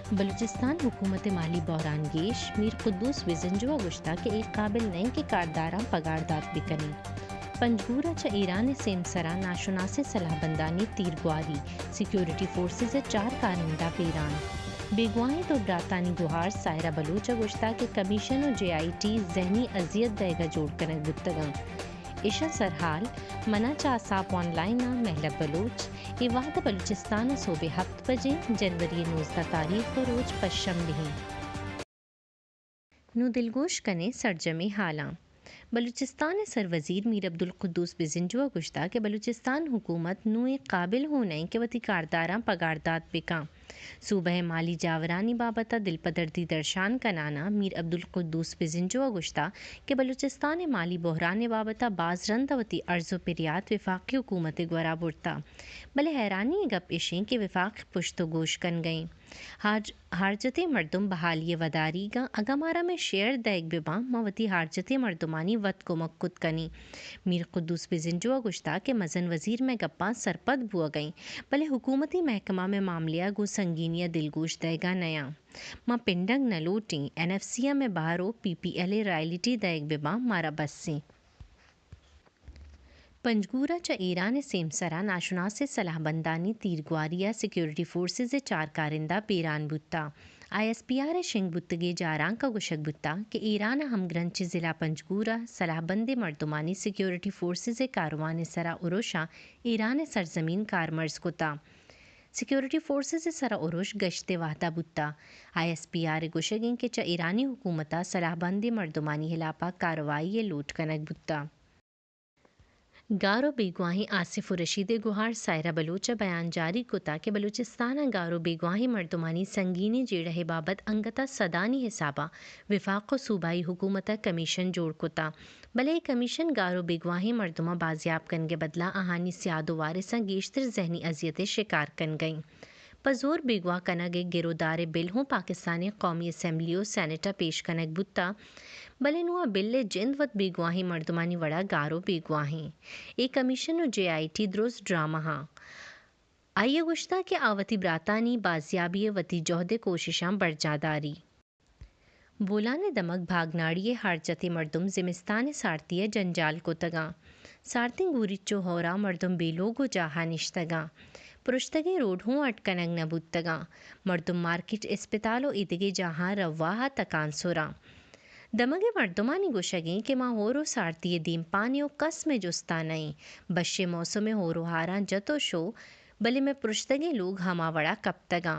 बलूचिस्तान हुकूमत माली बहरान गेश मीर कुद्दूस विजंजुआ गुश्ता के एक काबिल नहीं के कारदारा पगारदात बिकनी पंजगूरा च ईरान सेमसरा नाशुनासे सलाहबंदानी तीरगुआरी सिक्योरिटी फोर्सेस चार कारिंदा पेरान बेगुआही तो ब्रातानी गुहार सायरा बलूच गुश्ता के कमीशन और JIT जहनी अजियत देगा जोड़ कनक बुतगा इशा सरहाल मना चासाप ऑनलाइन महलब बलूच इवाद बलूचिस्तान सूबे 7 बजे जनवरी 19 तारीख को रोज पश्चिम नहीं नु दिलगोश कने सरजमे हाला बलूचिस्तान सर वज़ीर मीर अब्दुल कुद्दूस बिजिंजुआ गुश्ता के बलूचिस्तान हुकूमत नु एक काबिल होने के वती कारदारा पगारदात बिका सूबह माली जावरानी बाबता दिलपदर्दी दर्शान कनाना मीर अब्दुल कुद्दूस बिजिंजुआ गुश्ता के बलूचिस्तान माली बहरान बाबता बाज रंदवती अर्ज़ो पिरियात विफाकी हुकूमत ग्वरा बुरता भले हैरानी गप इशें के विफाक पुश्तो गोश कन गई हारजते मर्दुम बहाली वदारीगा अगमारा में शेयर दैग बिबा मवती हारजते मर्दुमानी वत को मक्कुत कनी मीर कुद्दूस बिजिंजुआ गुश्ता के मजन वजीर में गप्पा सरपद बुआ गई भले हुकूमती महकमा में मामलिया गो संगीनिया दिलगोश देगा नया माँ पिंडंग नलोटी NFCA में बाहरो PPLA रॉयल्टी दैग बिबा मारा बस से पंजगूरा च ईरान सेमसरा नाशुनासे सलाहबंदानी तीरगुआरिया सिक्योरिटी फोर्सेस चार कारिंदा पेरान बुत्ता ISPR शिंग बुत्तगे जारां का गुशक बुत्ता कि ईरान हमग्रंच ज़िला पंजगूरा सलाहबंद मर्दुमानी सिक्योरिटी फोर्सेस कारवान सरा उरोशा ईरान सरजमीन कारमर्ज कोता सिक्योरिटी फोर्सेस सरा उरुश गश्ते वाहदा बुत्ता ISPR गुशगिंग के च ईरानी हुकूमता सलाहबंद मर्दुमानी हिलापा कार्रवाई लूट कनक बुत्ता गारो बेगवाही आसिफ रशीद गुहार सायरा बलूच बयान जारी कोता के बलूचिस्तान गारो बेगवाही मर्दुमानी संगीनी जेड़हे बाबत अंगता सदानी हिसाबा विफाक सूबाई हुकूमत कमीशन जोड़ कोता भले कमीशन गारो बेगवाही मर्दुमा बाजियाब कन के बदला आहानी सियादो वारिसा गेश्तर जहनी अजियत शिकार कन गई पजोर बेगवा कनग गिरोदार बिल हों पाकिस्तानी कौमी असम्बलियों सेनेटा पेश कनक बुत्ता भले नुआ बिल्ले जिंदवत बेगवाही मर्दुमानी वड़ा गारो बेगवाही एक कमीशन और JIT द्रोस ड्रामा हाँ आइए गुश्ता के आवती ब्रातानी बाजियाबी वती जोहदे कोशिशां बरजादारी बोलाने दमक भागनाड़िए हारजते मर्दुम जिमिस्तान सारतीय जंजाल को तगा सारतिंग गुरिचो होरा मर्दुम बेलोगो जाहा निश्तगा पुरुश्तगे रोड हूँ अटकनंग नबुत्तगा मर्दुम मार्केट अस्पतालो इतगे जहाँ रवाहा तकांसोरा दमगे मर्दुमानी गुशगें के माँ होरो सारतीय दीम पानियो कस में जुस्ता नहीं बश्शे मौसम में होरो हारा जतो शो भले में पुरुश्तगे लोग हमावड़ा कब तगा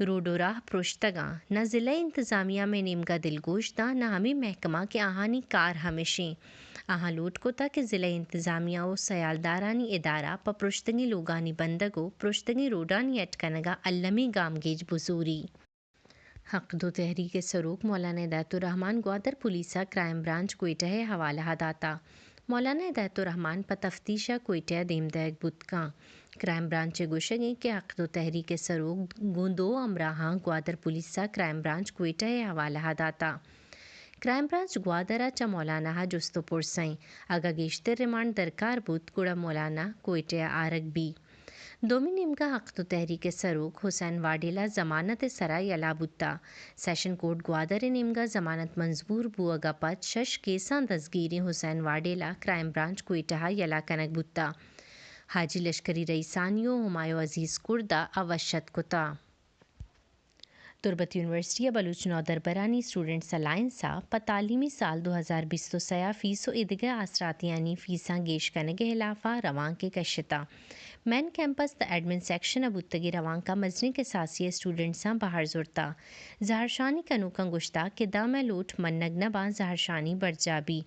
रोडो राह पुरुश्तगा न ज़िला इंतज़ामिया में निमगा दिलगोश्ता न हमी महकमा के आहानी कार हमेशें आहा लोट को तक ज़िला इंतज़ामिया ओ सयालदारानी इदारा प पुरुश्तगी लोगानी बंदगो पुरुश्तगी रोडानी अटकनगा अल्लमी गामगेज बुसूरी हक दो तहरीक सरूक मौलाना हिदायतुर्रहमान ग्वादर पुलिसा क्राइम ब्रांच कोयटा है हवाला हदाता मौलाना हिदायतुर्रहमान प तफ्तीशा कोयटा देमदैग बुतका क्राइम ब्रांच गुशगे के हक दो तहरीक सरूक गुंदो अमराहा ग्वादर पुलिसा क्राइम ब्रांच कोयटा है हवाला हदाता क्राइम ब्रांच ग्वादरा च मौलाना हा जुस्तो पुरसई अगा गेश्तर रिमांड दरकार बुत कुड़ा मौलाना कोयटा आरग बी दोमी निमका हक तो तहरीक सरूक हुसैन वाडेला जमानत सरा यलाबुत्ता सेशन कोर्ट ग्वादर निमगा जमानत मंजूर बुअगा पद शश केसा दसगीरी हुसैन वाडेला क्राइम ब्रांच कोयटा यला कनक बुत्ता हाजी लश्करी रईसानियो हुमायूं अजीज़ कुर्दा अवशत कुता तुर्बत यूनिवर्सिटी बलूच नौदरबरानी स्टूडेंट्स अलायंसा तालीमी साल 2020 फ़ीसो इदगा आसरातियानी फ़ीसा गेश कनगे हिलाफा रवां के कशता main campus the admin section अबुतगी रवां का मजनी के सासिए स्टूडेंट्सा बाहर जुरता जहरशानी कनूका गुश्ता के दाम लोट मन्नग नबा जहरशानी बरजाबी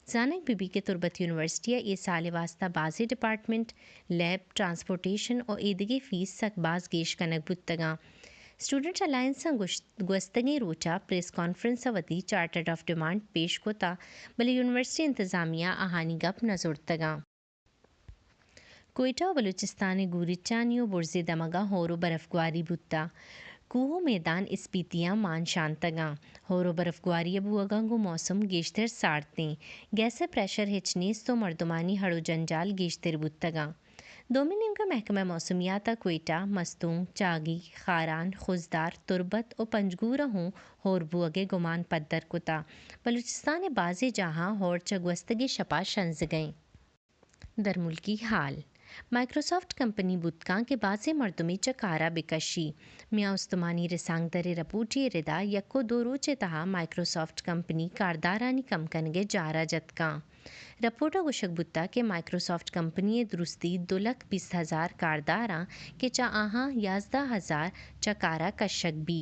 जानक बीबी के तुर्बत यूनिवर्सिटी ये साल वास्ता बाजी डिपार्टमेंट लैब ट्रांसपोर्टेशन और ईदगी फ़ीस सकबाज गेश कनक बुतगा स्टूडेंट अलायंस गुस्तगी रोचा प्रेस कॉन्फ्रेंस वती चार्टर्ड ऑफ डिमांड पेश कोता भले यूनिवर्सिटी इंतज़ामिया आहानी गप नजरतगा कोयटा बलूचिस्तान गुरिचानियो बुर्जे दमगा होरो बर्फगुआरी बुत्ता कूहो मैदान इस्पीतियाँ मान शांतगा होरो बर्फगुआरी बुअगंगो मौसम गेश्तर साड़ते गैसे प्रेशर हिचनीस तो मर्दुमानी हड़ो जंजाल गेश्तर बुत्तगा दोमिनियन का महकमा मौसमियात क्वेटा मस्तूंग चागी खारान खुजदार तुरबत और पंजगूरा हूँ होरबुअगे गुमान पद्दर कुता बलूचिस्तान बाज़े जहाँ होर चगवस्तगी शपा शंज गईं दरमुल्की हाल माइक्रोसॉफ्ट कंपनी बुतकां के बाज़े मरदमी चकारा बिकशी मियाँ उस्तमानी रिसांग दरे रपूटी रिदा यक्को दो रोचे तहा माइक्रोसॉफ्ट कंपनी कारदारानी कम कनगे जारा जतकां रपोर्टा गुशक बुत्ता के माइक्रोसॉफ्ट कंपनी दुरुस्ती 2,20,000 कारदारा के चा आहाँ 11,000 चकारा कशक भी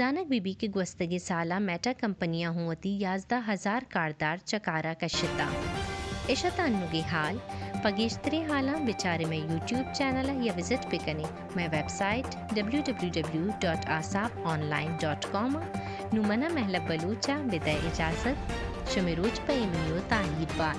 जानक बीबी के गुस्तगे साला मेटा कंपनियां हुआती 11,000 कारदार चकारा कशता इशतानुगे हाल पगेश्तरे हाला बेचारे में यूट्यूब चैनल या विजिट पे कने मैं वेबसाइट www.asaponline.com नुमना महलब बलूचा बिदा इजाज़त शमेरोज पे इमियो ताहिबात